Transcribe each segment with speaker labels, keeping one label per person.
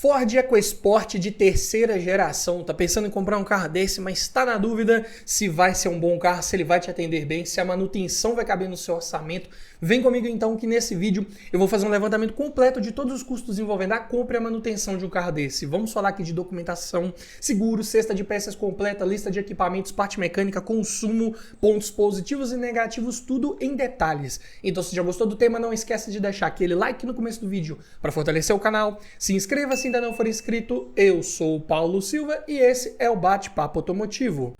Speaker 1: Ford EcoSport de terceira geração. Tá pensando em comprar um carro desse, mas está na dúvida se vai ser um bom carro, se ele vai te atender bem, se a manutenção vai caber no seu orçamento? Vem comigo então que nesse vídeo eu vou fazer um levantamento completo de todos os custos envolvendo a compra e a manutenção de um carro desse. Vamos falar aqui de documentação, seguro, cesta de peças completa, lista de equipamentos, parte mecânica, consumo, pontos positivos e negativos, tudo em detalhes. Então se já gostou do tema, não esquece de deixar aquele like no começo do vídeo para fortalecer o canal. Se inscreva se ainda não for inscrito. Eu sou o Paulo Silva e esse é o Bate-Papo Automotivo.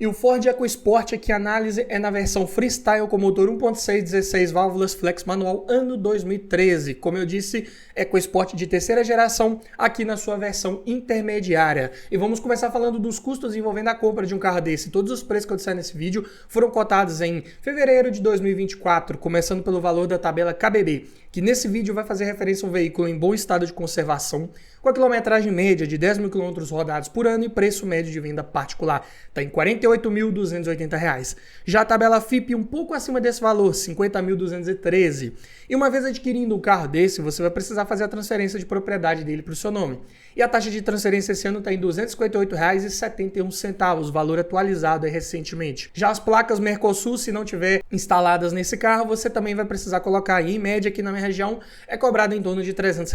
Speaker 1: E o Ford EcoSport aqui, a análise é na versão Freestyle com motor 1.6, 16 válvulas, flex manual, ano 2013. Como eu disse, EcoSport de terceira geração, aqui na sua versão intermediária. E vamos começar falando dos custos envolvendo a compra de um carro desse. Todos os preços que eu disser nesse vídeo foram cotados em fevereiro de 2024, começando pelo valor da tabela KBB, que nesse vídeo vai fazer referência a um veículo em bom estado de conservação, com a quilometragem média de 10 mil quilômetros rodados por ano e preço médio de venda particular está em R$ 48.280. Já a tabela FIPE um pouco acima desse valor, R$ 50.213. E uma vez adquirindo um carro desse, você vai precisar fazer a transferência de propriedade dele para o seu nome. E a taxa de transferência esse ano está em R$ 258,71, valor atualizado recentemente. Já as placas Mercosul, se não tiver instaladas nesse carro, você também vai precisar colocar aí, em média aqui na minha região, é cobrado em torno de R$ 300.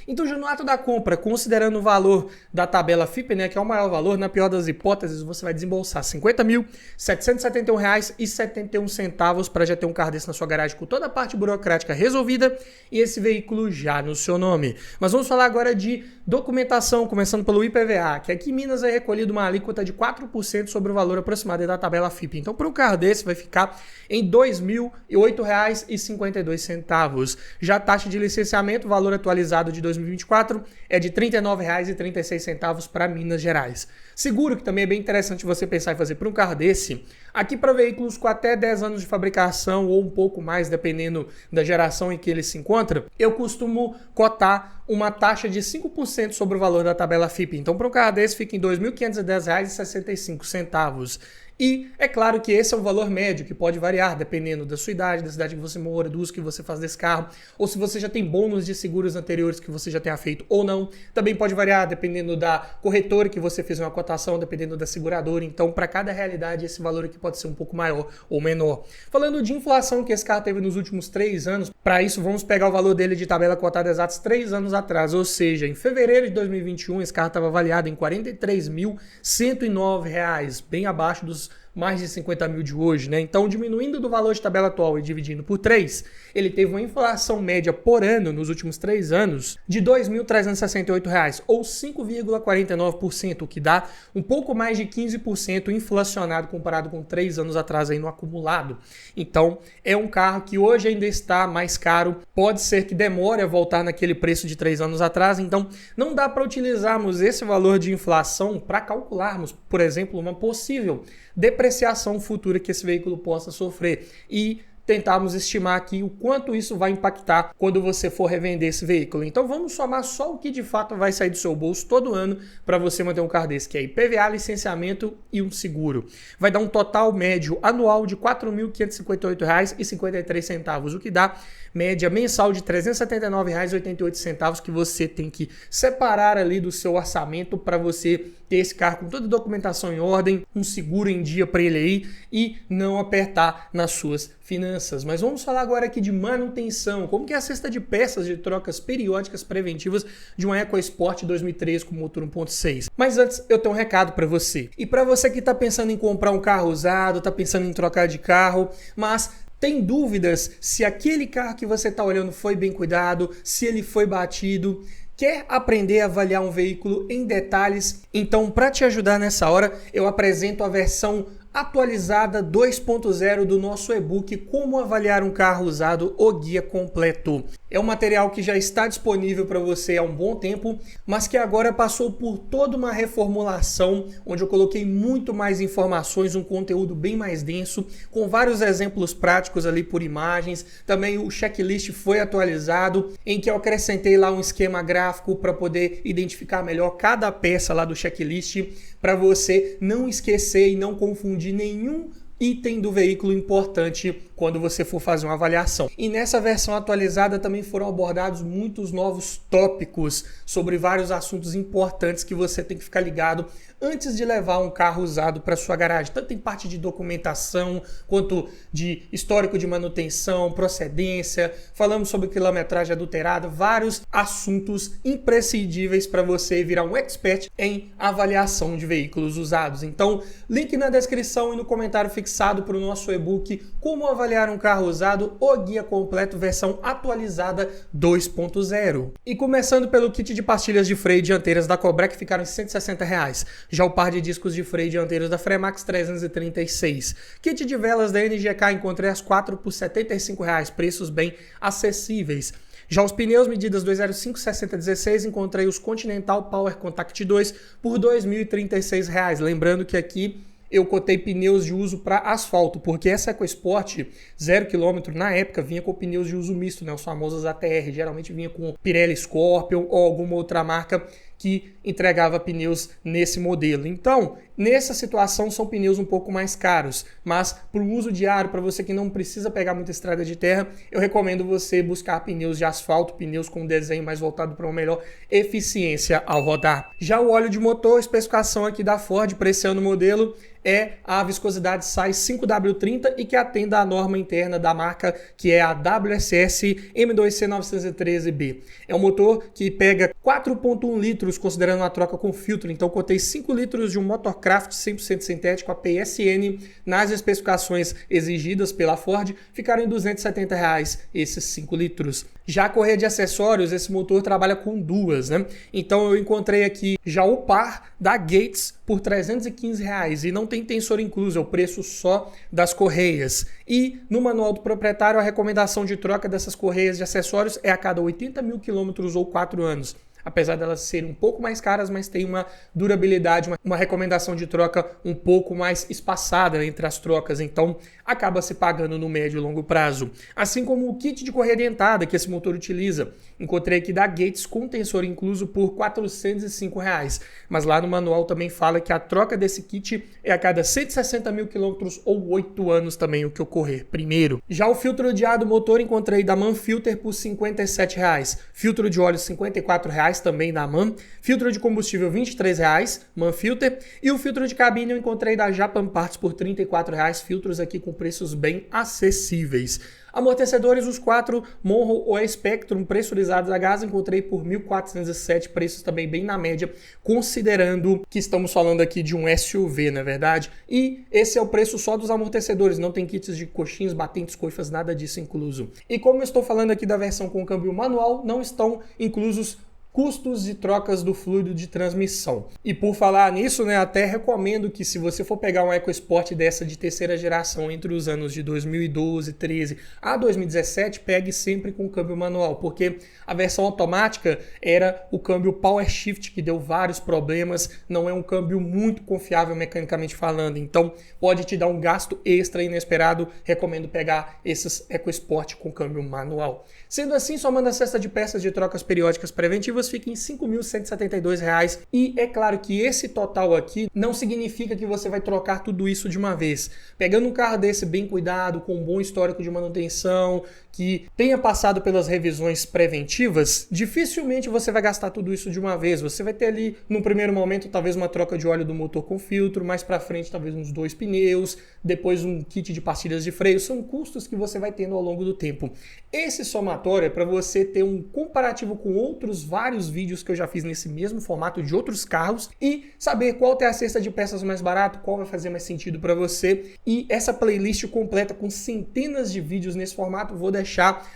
Speaker 1: Então, já no ato da compra, considerando o valor da tabela FIPE, né, que é o maior valor, na pior das hipóteses, você vai desembolsar R$ 50.771,71 para já ter um carro desse na sua garagem com toda a parte burocrática resolvida e esse veículo já no seu nome. Mas vamos falar agora de documentação, começando pelo IPVA, que aqui em Minas é recolhido uma alíquota de 4% sobre o valor aproximado da tabela FIPE. Então, para um carro desse vai ficar em R$ 2.008,52. Já a taxa de licenciamento, valor atualizado de 2024, é de R$ 39,36 para Minas Gerais. Seguro, que também é bem interessante você pensar em fazer para um carro desse. Aqui para veículos com até 10 anos de fabricação ou um pouco mais, dependendo da geração em que ele se encontra, eu costumo cotar uma taxa de 5% sobre o valor da tabela FIPE. Então, para um carro desse fica em R$ 2.510,65. E é claro que esse é um valor médio que pode variar dependendo da sua idade, da cidade que você mora, do uso que você faz desse carro, ou se você já tem bônus de seguros anteriores que você já tenha feito ou não. Também pode variar dependendo da corretora que você fez uma cotação, dependendo da seguradora. Então, para cada realidade, esse valor aqui pode ser um pouco maior ou menor. Falando de inflação que esse carro teve nos últimos 3 anos, para isso vamos pegar o valor dele de tabela cotada exatos 3 anos atrás, ou seja, em fevereiro de 2021, esse carro estava avaliado em R$ 43.109, bem abaixo dos mais de 50 mil de hoje, né? Então, diminuindo do valor de tabela atual e dividindo por 3, ele teve uma inflação média por ano nos últimos 3 anos de R$ 2.368, ou 5,49%, o que dá um pouco mais de 15% inflacionado comparado com 3 anos atrás aí no acumulado. Então, é um carro que hoje ainda está mais caro, pode ser que demore a voltar naquele preço de 3 anos atrás, então não dá para utilizarmos esse valor de inflação para calcularmos, por exemplo, uma possível depreciação futura que esse veículo possa sofrer e tentarmos estimar aqui o quanto isso vai impactar quando você for revender esse veículo. Então vamos somar só o que de fato vai sair do seu bolso todo ano para você manter um carro desse, que é IPVA, licenciamento e um seguro. Vai dar um total médio anual de R$ 4.558,53, o que dá média mensal de R$ 379,88 que você tem que separar ali do seu orçamento para você ter esse carro com toda a documentação em ordem, um seguro em dia para ele aí e não apertar nas suas finanças. Mas vamos falar agora aqui de manutenção, como que é a cesta de peças de trocas periódicas preventivas de uma EcoSport 2013 com motor 1.6. Mas antes eu tenho um recado para você. E para você que está pensando em comprar um carro usado, está pensando em trocar de carro, mas tem dúvidas se aquele carro que você está olhando foi bem cuidado, se ele foi batido, quer aprender a avaliar um veículo em detalhes? Então, para te ajudar nessa hora, eu apresento a versão atualizada 2.0 do nosso e-book Como Avaliar um Carro Usado, o guia completo. É um material que já está disponível para você há um bom tempo, mas que agora passou por toda uma reformulação, onde eu coloquei muito mais informações, um conteúdo bem mais denso, com vários exemplos práticos ali por imagens. Também o checklist foi atualizado, em que eu acrescentei lá um esquema gráfico para poder identificar melhor cada peça lá do checklist, para você não esquecer e não confundir nenhum item do veículo importante quando você for fazer uma avaliação. E nessa versão atualizada também foram abordados muitos novos tópicos sobre vários assuntos importantes que você tem que ficar ligado antes de levar um carro usado para sua garagem, tanto em parte de documentação, quanto de histórico de manutenção, procedência, falamos sobre quilometragem adulterada, vários assuntos imprescindíveis para você virar um expert em avaliação de veículos usados. Então, link na descrição e no comentário fixado para o nosso e-book Como Avaliar um Carro Usado, o guia completo versão atualizada 2.0. E começando pelo kit de pastilhas de freio dianteiras da Cobrec, que ficaram em R$160. Já o par de discos de freio dianteiros da Fremax, 336. Kit de velas da NGK, encontrei as 4 por R$75, preços bem acessíveis. Já os pneus medidas 205/60/16, encontrei os Continental Power Contact 2 por R$2.036. Lembrando que aqui eu cotei pneus de uso para asfalto, porque essa EcoSport 0 km na época vinha com pneus de uso misto, né, os famosos ATR, geralmente vinha com Pirelli Scorpion ou alguma outra marca que entregava pneus nesse modelo. Então, nessa situação são pneus um pouco mais caros, mas para o uso diário, para você que não precisa pegar muita estrada de terra, eu recomendo você buscar pneus de asfalto, pneus com desenho mais voltado para uma melhor eficiência ao rodar. Já o óleo de motor, especificação aqui da Ford para esse ano modelo, é a viscosidade size 5W30 e que atenda à norma interna da marca, que é a WSS M2C913B. É um motor que pega 4.1 litros, considerando uma troca com filtro. Então, cotei 5 litros de um Motorcraft 100% sintético, a PSN, nas especificações exigidas pela Ford, ficaram em R$270 esses 5 litros. Já a correia de acessórios, esse motor trabalha com duas, né? Então, eu encontrei aqui já o par da Gates por R$315 e não tem tensor incluso, é o preço só das correias. E no manual do proprietário, a recomendação de troca dessas correias de acessórios é a cada 80 mil quilômetros ou 4 anos. Apesar delas serem um pouco mais caras, mas tem uma durabilidade, uma recomendação de troca um pouco mais espaçada entre as trocas, então acaba se pagando no médio e longo prazo. Assim como o kit de correia dentada que esse motor utiliza. Encontrei aqui da Gates com tensor incluso por R$405, mas lá no manual também fala que a troca desse kit é a cada 160 mil quilômetros ou 8 anos também o que ocorrer primeiro. Já o filtro de ar do motor encontrei da Manfilter por R$57, filtro de óleo R$54 também da MAN, filtro de combustível R$23, Manfilter, e o filtro de cabine eu encontrei da Japan Parts por R$34, filtros aqui com preços bem acessíveis. Amortecedores, os 4 Monroe ou Spectrum pressurizados a gás, encontrei por R$1.407, preços também bem na média, considerando que estamos falando aqui de um SUV, não é verdade? E esse é o preço só dos amortecedores, não tem kits de coxins, batentes, coifas, nada disso incluso. E como eu estou falando aqui da versão com câmbio manual, não estão inclusos custos de trocas do fluido de transmissão. E por falar nisso, né, até recomendo que se você for pegar uma EcoSport dessa de terceira geração entre os anos de 2012, 13 a 2017, pegue sempre com câmbio manual, porque a versão automática era o câmbio Power Shift, que deu vários problemas, não é um câmbio muito confiável mecanicamente falando, então pode te dar um gasto extra inesperado, recomendo pegar esses EcoSport com câmbio manual. Sendo assim, somando a cesta de peças de trocas periódicas preventivas, fica em R$5.172 e é claro que esse total aqui não significa que você vai trocar tudo isso de uma vez. Pegando um carro desse bem cuidado, com um bom histórico de manutenção, que tenha passado pelas revisões preventivas, dificilmente você vai gastar tudo isso de uma vez. Você vai ter ali, no primeiro momento, talvez uma troca de óleo do motor com filtro, mais para frente talvez uns 2 pneus, depois um kit de pastilhas de freio. São custos que você vai tendo ao longo do tempo. Esse somatório é para você ter um comparativo com outros vários vídeos que eu já fiz nesse mesmo formato de outros carros e saber qual é a cesta de peças mais barato, qual vai fazer mais sentido para você. E essa playlist completa com centenas de vídeos nesse formato vou deixar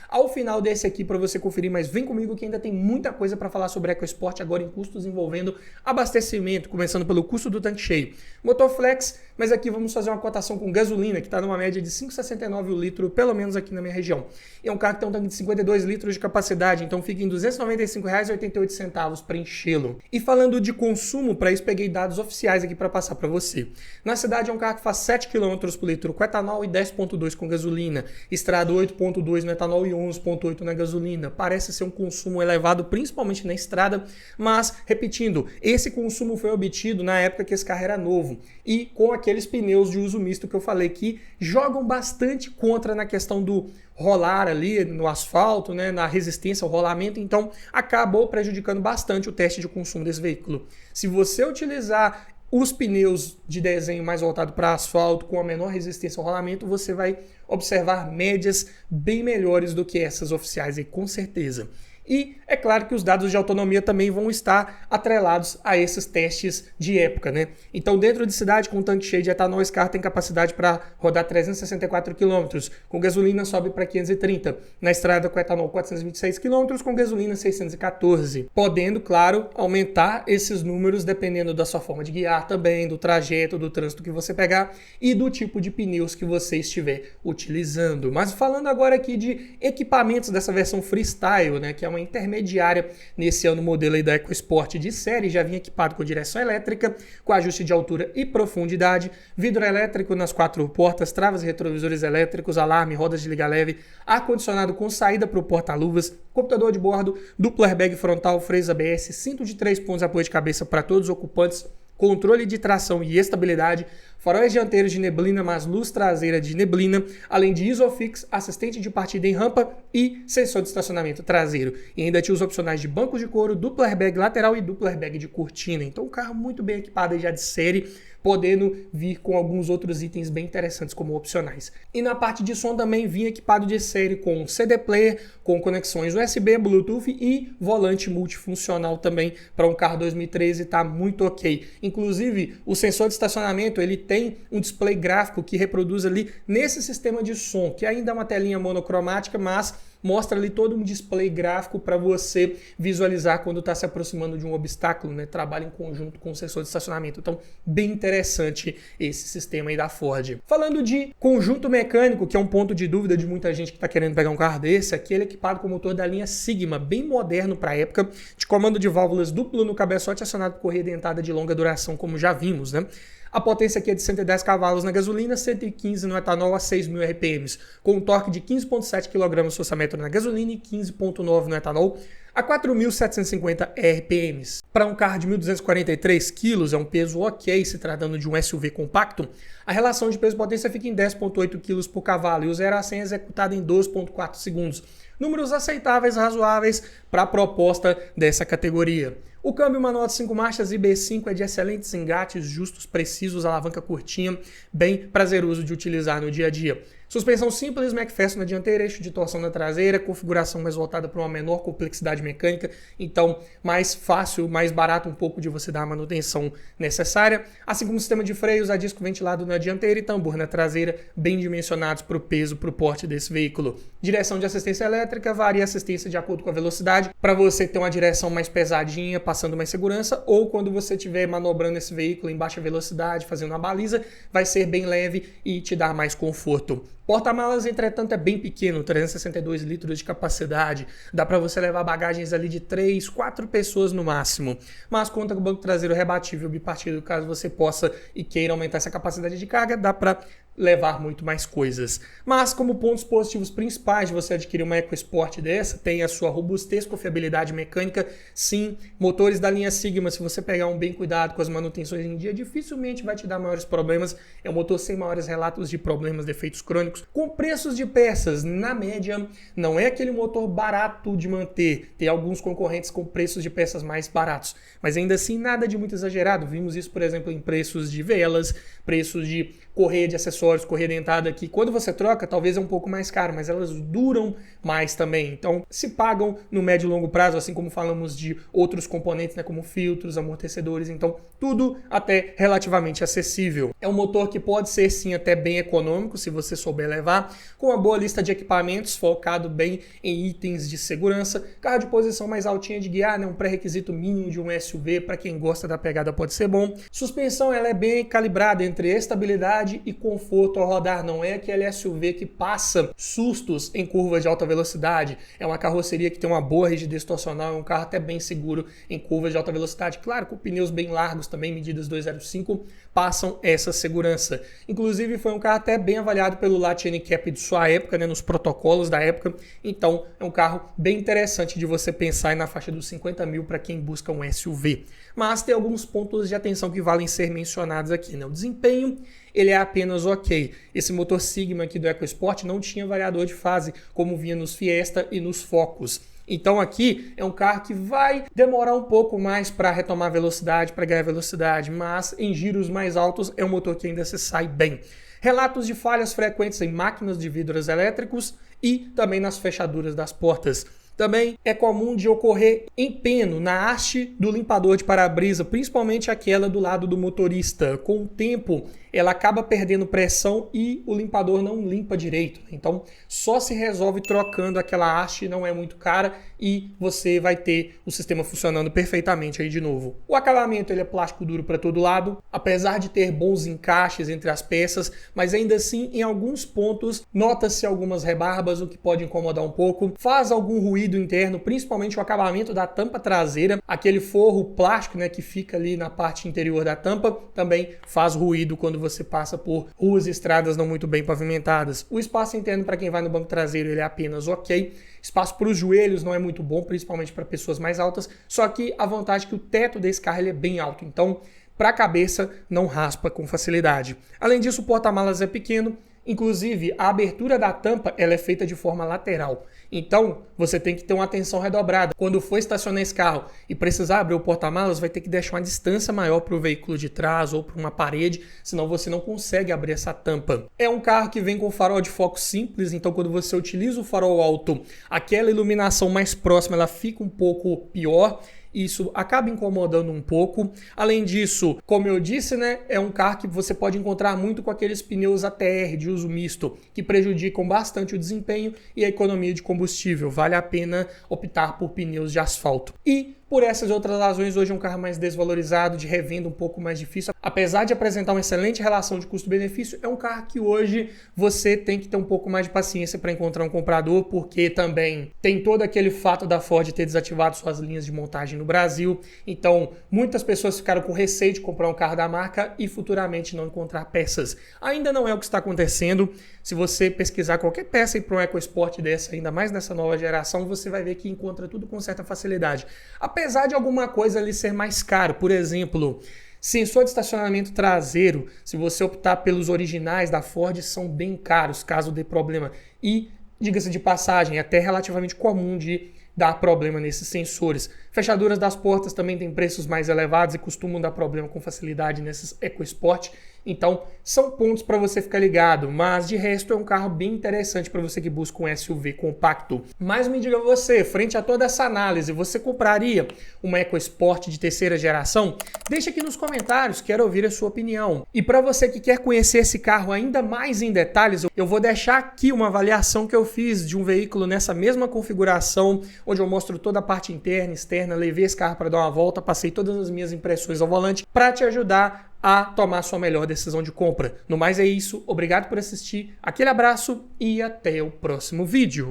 Speaker 1: ao final desse aqui para você conferir, mas vem comigo que ainda tem muita coisa para falar sobre EcoSport agora em custos envolvendo abastecimento, começando pelo custo do tanque cheio. Motor flex, mas aqui vamos fazer uma cotação com gasolina que está numa média de 5,69 o litro, pelo menos aqui na minha região. E é um carro que tem um tanque de 52 litros de capacidade, então fica em R$ 295,88 para enchê-lo. E falando de consumo, para isso peguei dados oficiais aqui para passar para você. Na cidade é um carro que faz 7 km por litro com etanol e 10,2 com gasolina. Estrada 8,2 no etanol e 11,8 na gasolina. Parece ser um consumo elevado, principalmente na estrada, mas, repetindo, esse consumo foi obtido na época que esse carro era novo. E com aquele aqueles pneus de uso misto que eu falei que jogam bastante contra na questão do rolar ali no asfalto, né, na resistência ao rolamento, então acabou prejudicando bastante o teste de consumo desse veículo. Se você utilizar os pneus de desenho mais voltado para asfalto, com a menor resistência ao rolamento, você vai observar médias bem melhores do que essas oficiais aí, com certeza. E é claro que os dados de autonomia também vão estar atrelados a esses testes de época, né? Então, dentro de cidade, com tanque cheio de etanol, esse carro tem capacidade para rodar 364 km. Com gasolina, sobe para 530. Na estrada, com etanol, 426 km. Com gasolina, 614. Podendo, claro, aumentar esses números dependendo da sua forma de guiar também, do trajeto, do trânsito que você pegar e do tipo de pneus que você estiver utilizando. Mas falando agora aqui de equipamentos dessa versão Freestyle, né? Que é uma intermediária nesse ano modelo aí da EcoSport de série, já vinha equipado com direção elétrica, com ajuste de altura e profundidade, vidro elétrico nas 4 portas, travas e retrovisores elétricos, alarme, rodas de liga leve, ar-condicionado com saída para o porta-luvas, computador de bordo, duplo airbag frontal, freios ABS, cinto de 3 pontos de apoio de cabeça para todos os ocupantes, controle de tração e estabilidade, faróis dianteiros de neblina, mais luz traseira de neblina, além de ISOFIX, assistente de partida em rampa e sensor de estacionamento traseiro. E ainda tinha os opcionais de bancos de couro, duplo airbag lateral e duplo airbag de cortina. Então um carro muito bem equipado aí já de série, podendo vir com alguns outros itens bem interessantes como opcionais. E na parte de som também vinha equipado de série com CD player, com conexões USB, Bluetooth e volante multifuncional também para um carro 2013, tá muito ok. Inclusive, o sensor de estacionamento, ele tem um display gráfico que reproduz ali nesse sistema de som, que ainda é uma telinha monocromática, mas mostra ali todo um display gráfico para você visualizar quando está se aproximando de um obstáculo, né? Trabalha em conjunto com o sensor de estacionamento. Então, bem interessante esse sistema aí da Ford. Falando de conjunto mecânico, que é um ponto de dúvida de muita gente que está querendo pegar um carro desse, aqui ele é equipado com o motor da linha Sigma, bem moderno para a época, de comando de válvulas duplo no cabeçote acionado por correia dentada de longa duração, como já vimos, né? A potência aqui é de 110 cavalos na gasolina, 115 no etanol a 6.000 RPM, com um torque de 15,7 kg/m na gasolina e 15,9 no etanol a 4.750 RPM. Para um carro de 1.243 kg, é um peso ok se tratando de um SUV compacto, a relação de peso-potência fica em 10,8 kg por cavalo e o 0 a 100 é executado em 12,4 segundos. Números aceitáveis, razoáveis para a proposta dessa categoria. O câmbio manual de 5 marchas IB5 é de excelentes engates, justos, precisos, alavanca curtinha, bem prazeroso de utilizar no dia a dia. Suspensão simples, McPherson na dianteira, eixo de torção na traseira, configuração mais voltada para uma menor complexidade mecânica, então mais fácil, mais barato um pouco de você dar a manutenção necessária, assim como sistema de freios a disco ventilado na dianteira e tambor na traseira, bem dimensionados para o peso, para o porte desse veículo. Direção de assistência elétrica, varia a assistência de acordo com a velocidade, para você ter uma direção mais pesadinha, passando mais segurança, ou quando você estiver manobrando esse veículo em baixa velocidade, fazendo uma baliza, vai ser bem leve e te dar mais conforto. Porta-malas, entretanto, é bem pequeno, 362 litros de capacidade. Dá para você levar bagagens ali de 3, 4 pessoas no máximo. Mas conta com o banco traseiro rebatível bipartido, caso você possa e queira aumentar essa capacidade de carga, dá para levar muito mais coisas. Mas como pontos positivos principais de você adquirir uma EcoSport dessa, tem a sua robustez, confiabilidade mecânica, sim, motores da linha Sigma, se você pegar um bem cuidado com as manutenções em dia, dificilmente vai te dar maiores problemas, é um motor sem maiores relatos de problemas, defeitos crônicos, com preços de peças, na média, não é aquele motor barato de manter, tem alguns concorrentes com preços de peças mais baratos, mas ainda assim nada de muito exagerado, vimos isso, por exemplo, em preços de velas, preços de correia de acessórios, correia dentada, que quando você troca, talvez é um pouco mais caro, mas elas duram mais também. Então, se pagam no médio e longo prazo, assim como falamos de outros componentes, né, como filtros, amortecedores, então tudo até relativamente acessível. É um motor que pode ser sim até bem econômico, se você souber levar, com uma boa lista de equipamentos, focado bem em itens de segurança, carro de posição mais altinha de guiar, né, um pré-requisito mínimo de um SUV, para quem gosta da pegada pode ser bom. Suspensão, ela é bem calibrada entre estabilidade e conforto conforto ao rodar, não é aquele SUV que passa sustos em curvas de alta velocidade. É uma carroceria que tem uma boa rigidez torcional, é um carro até bem seguro em curvas de alta velocidade. Claro, com pneus bem largos também, medidas 205, passam essa segurança. Inclusive, foi um carro até bem avaliado pelo Lat NCAP de sua época, né, nos protocolos da época. Então, é um carro bem interessante de você pensar na faixa dos 50 mil para quem busca um SUV. Mas tem alguns pontos de atenção que valem ser mencionados aqui, né? O desempenho, ele é apenas ok. Esse motor Sigma aqui do EcoSport não tinha variador de fase, como vinha nos Fiesta e nos Focus. Então aqui é um carro que vai demorar um pouco mais para retomar velocidade, para ganhar velocidade, mas em giros mais altos é um motor que ainda se sai bem. Relatos de falhas frequentes em máquinas de vidros elétricos e também nas fechaduras das portas. Também é comum de ocorrer empeno na haste do limpador de para-brisa, principalmente aquela do lado do motorista. Com o tempo, ela acaba perdendo pressão e o limpador não limpa direito. Então, só se resolve trocando aquela haste, não é muito cara e você vai ter o sistema funcionando perfeitamente aí de novo. O acabamento ele é plástico duro para todo lado, apesar de ter bons encaixes entre as peças, mas ainda assim, em alguns pontos, nota-se algumas rebarbas, o que pode incomodar um pouco. Faz algum ruído interno, principalmente o acabamento da tampa traseira, aquele forro plástico, né, que fica ali na parte interior da tampa, também faz ruído quando você passa por ruas e estradas não muito bem pavimentadas. O espaço interno para quem vai no banco traseiro ele é apenas ok. Espaço para os joelhos não é muito bom, principalmente para pessoas mais altas, só que a vantagem é que o teto desse carro ele é bem alto, então para a cabeça não raspa com facilidade. Além disso, o porta-malas é pequeno. Inclusive, a abertura da tampa ela é feita de forma lateral. Então, você tem que ter uma atenção redobrada. Quando for estacionar esse carro e precisar abrir o porta-malas, vai ter que deixar uma distância maior para o veículo de trás ou para uma parede, senão você não consegue abrir essa tampa. É um carro que vem com farol de foco simples, então quando você utiliza o farol alto, aquela iluminação mais próxima ela fica um pouco pior. Isso acaba incomodando um pouco. Além disso, como eu disse, né, é um carro que você pode encontrar muito com aqueles pneus ATR de uso misto, que prejudicam bastante o desempenho e a economia de combustível. Vale a pena optar por pneus de asfalto. E por essas outras razões, hoje é um carro mais desvalorizado, de revenda um pouco mais difícil. Apesar de apresentar uma excelente relação de custo-benefício, é um carro que hoje você tem que ter um pouco mais de paciência para encontrar um comprador, porque também tem todo aquele fato da Ford ter desativado suas linhas de montagem no Brasil. Então, muitas pessoas ficaram com receio de comprar um carro da marca e futuramente não encontrar peças. Ainda não é o que está acontecendo. Se você pesquisar qualquer peça e para um EcoSport dessa, ainda mais nessa nova geração, você vai ver que encontra tudo com certa facilidade. Apesar de alguma coisa ali ser mais caro, por exemplo, sensor de estacionamento traseiro, se você optar pelos originais da Ford, são bem caros, caso dê problema. E, diga-se de passagem, é até relativamente comum de dar problema nesses sensores. Fechaduras das portas também têm preços mais elevados e costumam dar problema com facilidade nesses EcoSport. Então, são pontos para você ficar ligado, mas de resto é um carro bem interessante para você que busca um SUV compacto. Mas me diga você, frente a toda essa análise, você compraria uma EcoSport de terceira geração? Deixa aqui nos comentários, quero ouvir a sua opinião. E para você que quer conhecer esse carro ainda mais em detalhes, eu vou deixar aqui uma avaliação que eu fiz de um veículo nessa mesma configuração, onde eu mostro toda a parte interna e externa, levei esse carro para dar uma volta, passei todas as minhas impressões ao volante para te ajudar a tomar sua melhor decisão de compra. No mais é isso, obrigado por assistir, aquele abraço e até o próximo vídeo.